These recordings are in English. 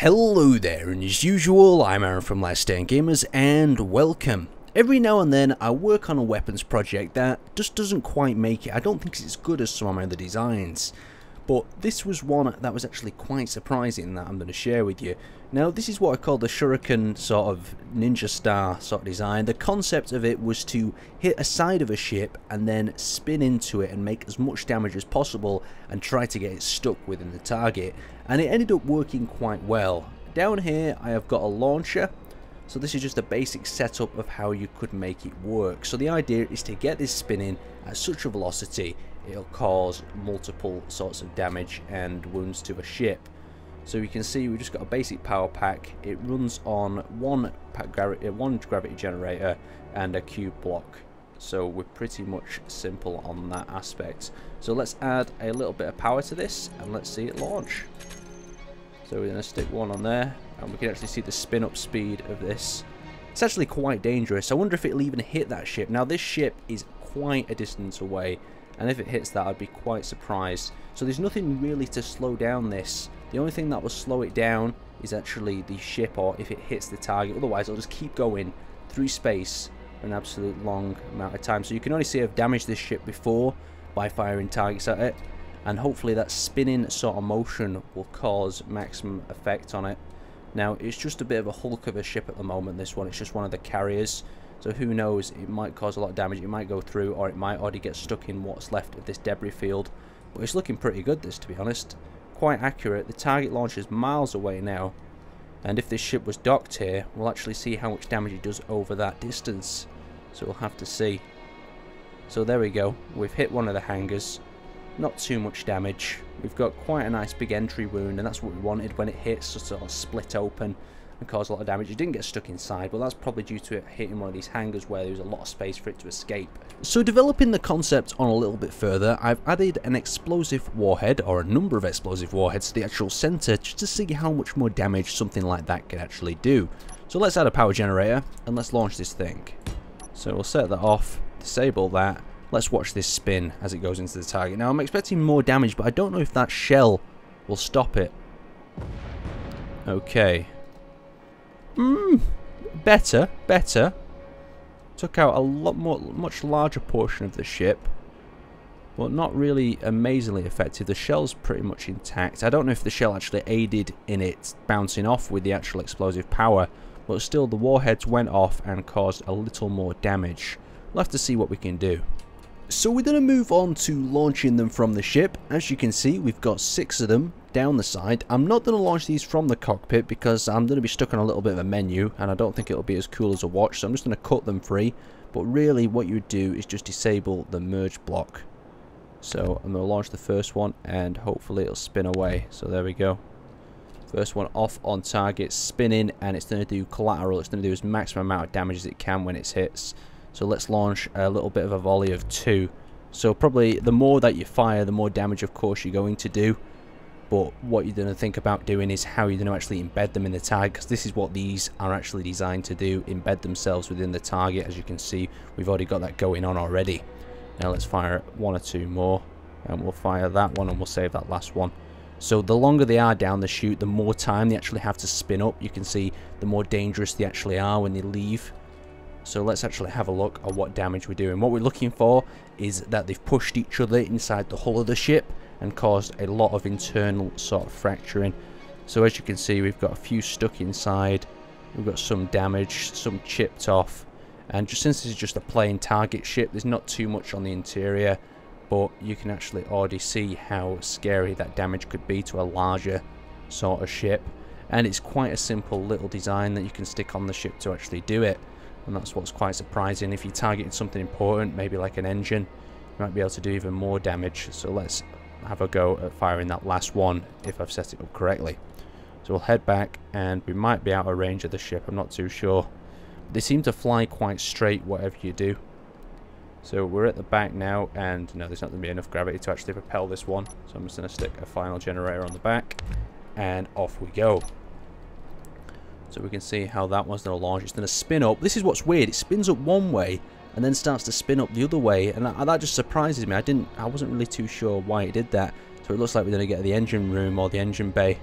Hello there, and as usual, I'm Aaron from LastStandGamers, and welcome. Every now and then I work on a weapons project that just doesn't quite make it. I don't think it's as good as some of my other designs, but this was one that was actually quite surprising that I'm going to share with you. Now, this is what I call the Shuriken sort of ninja star sort of design. The concept of it was to hit a side of a ship and then spin into it and make as much damage as possible and try to get it stuck within the target. And it ended up working quite well. Down here I have got a launcher. So this is just a basic setup of how you could make it work. So the idea is to get this spinning at such a velocity it'll cause multiple sorts of damage and wounds to a ship. So you can see we've just got a basic power pack. It runs on one gravity generator and a cube block. So we're pretty much simple on that aspect. So let's add a little bit of power to this and let's see it launch. So we're going to stick one on there and we can actually see the spin up speed of this. It's actually quite dangerous. I wonder if it'll even hit that ship. Now this ship is quite a distance away, and if it hits that I'd be quite surprised. So there's nothing really to slow down this. The only thing that will slow it down is actually the ship, or if it hits the target. Otherwise it'll just keep going through space for an absolute long amount of time. So you can only see I've damaged this ship before by firing targets at it, and hopefully that spinning sort of motion will cause maximum effect on it. Now it's just a bit of a hulk of a ship at the moment, this one. It's just one of the carriers, so who knows, it might cause a lot of damage. It might go through, or it might already get stuck in what's left of this debris field. But it's looking pretty good, this, to be honest. Quite accurate. The target launch is miles away now, and if this ship was docked here, we'll actually see how much damage it does over that distance. So we'll have to see. So there we go, we've hit one of the hangars. Not too much damage. We've got quite a nice big entry wound, and that's what we wanted when it hits, to sort of split open and cause a lot of damage. It didn't get stuck inside, but that's probably due to it hitting one of these hangars where there's a lot of space for it to escape. So developing the concept on a little bit further, I've added an explosive warhead, or a number of explosive warheads, to the actual center, just to see how much more damage something like that can actually do. So let's add a power generator and let's launch this thing. So we'll set that off, disable that. Let's watch this spin as it goes into the target. Now I'm expecting more damage, but I don't know if that shell will stop it. Okay. Better. Took out a much larger portion of the ship, but not really amazingly effective. The shell's pretty much intact. I don't know if the shell actually aided in it bouncing off with the actual explosive power, but still the warheads went off and caused a little more damage. We'll have to see what we can do. So we're going to move on to launching them from the ship. As you can see, we've got 6 of them down the side. I'm not going to launch these from the cockpit because I'm going to be stuck on a little bit of a menu and I don't think it'll be as cool as a watch, so I'm just going to cut them free. But really what you would do is just disable the merge block. So I'm going to launch the first one and hopefully it'll spin away. So there we go. First one off on target, spinning, and it's going to do collateral. It's going to do as maximum amount of damage as it can when it hits. So let's launch a little bit of a volley of 2. So probably the more that you fire, the more damage of course you're going to do. But what you're going to think about doing is how you're going to actually embed them in the target, because this is what these are actually designed to do, embed themselves within the target. As you can see, we've already got that going on already. Now let's fire 1 or 2 more, and we'll fire that one and we'll save that last one. So the longer they are down the chute, the more time they actually have to spin up. You can see the more dangerous they actually are when they leave. So let's actually have a look at what damage we're doing. What we're looking for is that they've pushed each other inside the hull of the ship and caused a lot of internal sort of fracturing. So as you can see, we've got a few stuck inside. We've got some damage, some chipped off. And just since this is just a plain target ship, there's not too much on the interior. But you can actually already see how scary that damage could be to a larger sort of ship. And it's quite a simple little design that you can stick on the ship to actually do it. And that's what's quite surprising. If you targeted something important, maybe like an engine, you might be able to do even more damage. So let's have a go at firing that last one if I've set it up correctly. So we'll head back and we might be out of range of the ship, I'm not too sure. They seem to fly quite straight whatever you do. So we're at the back now, and no, there's not going to be enough gravity to actually propel this one. So I'm just going to stick a final generator on the back and off we go. So we can see how that one's going to launch. It's going to spin up. This is what's weird. It spins up one way and then starts to spin up the other way, and that just surprises me. I wasn't really too sure why it did that. So it looks like we're going to get the engine room or the engine bay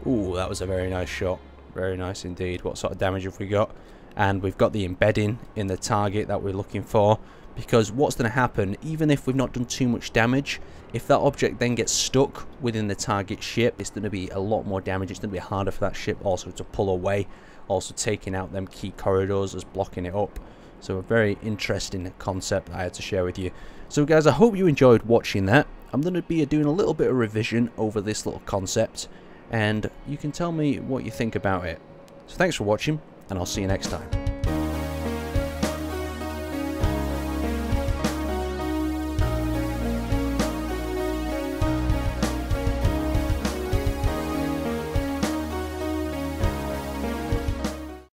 Ooh, that was a very nice shot. Very nice indeed. What sort of damage have we got? And we've got the embedding in the target that we're looking for. Because what's going to happen, even if we've not done too much damage, if that object then gets stuck within the target ship, it's going to be a lot more damage. It's going to be harder for that ship also to pull away. Also taking out them key corridors as blocking it up. So a very interesting concept I had to share with you. So guys, I hope you enjoyed watching that. I'm going to be doing a little bit of revision over this little concept. And you can tell me what you think about it. So thanks for watching, and I'll see you next time.